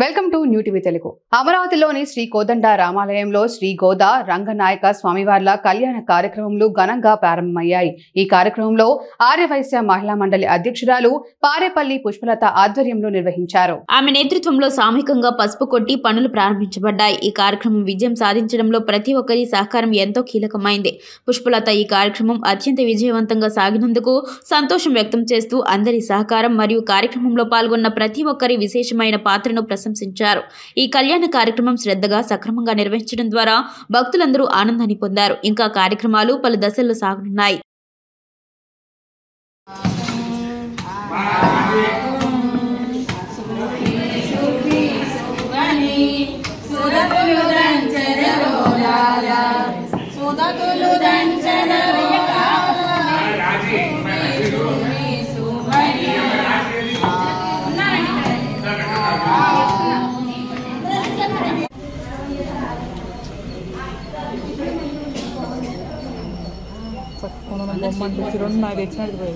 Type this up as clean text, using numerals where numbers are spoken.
Welcome to new TV Telugu. అమరావతిలోని శ్రీ కోదండ రామాలయంలో శ్రీ గోదా రంగనాయక స్వామివార్ల కళ్యాణ కార్యక్రమాలు ఘనంగా ప్రారంభమయ్యాయి. ఈ కార్యక్రమంలో ఆర్యవైశ్య మహిళా మండలి అధ్యక్షురాలు పారేపల్లి పుష్పలత ఆధ్వర్యంలో నిర్వహించారు. ఆమె నేతృత్వంలో సామూహికంగా పసుపు కొట్టి పనులు ప్రారంభించబడ్డాయి. ఈ కార్యక్రమం విజయం సాధించడంలో ప్రతి ఒక్కరి సహకారం ఎంతో కీలకమైంది. పుష్పలత ఈ కార్యక్రమం అత్యంత విజయవంతంగా సాగినందుకు సంతోషం వ్యక్తం చేస్తూ అందరి సహకారం మరియు కార్యక్రమంలో పాల్గొన్న ప్రతి ఒక్కరి విశేషమైన పాత్రను ప్రశంసించారు. ఈ కళ్యాణ కార్యక్రమం శ్రద్ధగా సక్రమంగా నిర్వహించడం ద్వారా భక్తులందరూ ఆనందాన్ని పొందారు. ఇంకా కార్యక్రమాలు పలు దశల్లో సాగనున్నాయి. నాకు తెచ్చినట్టు పోయి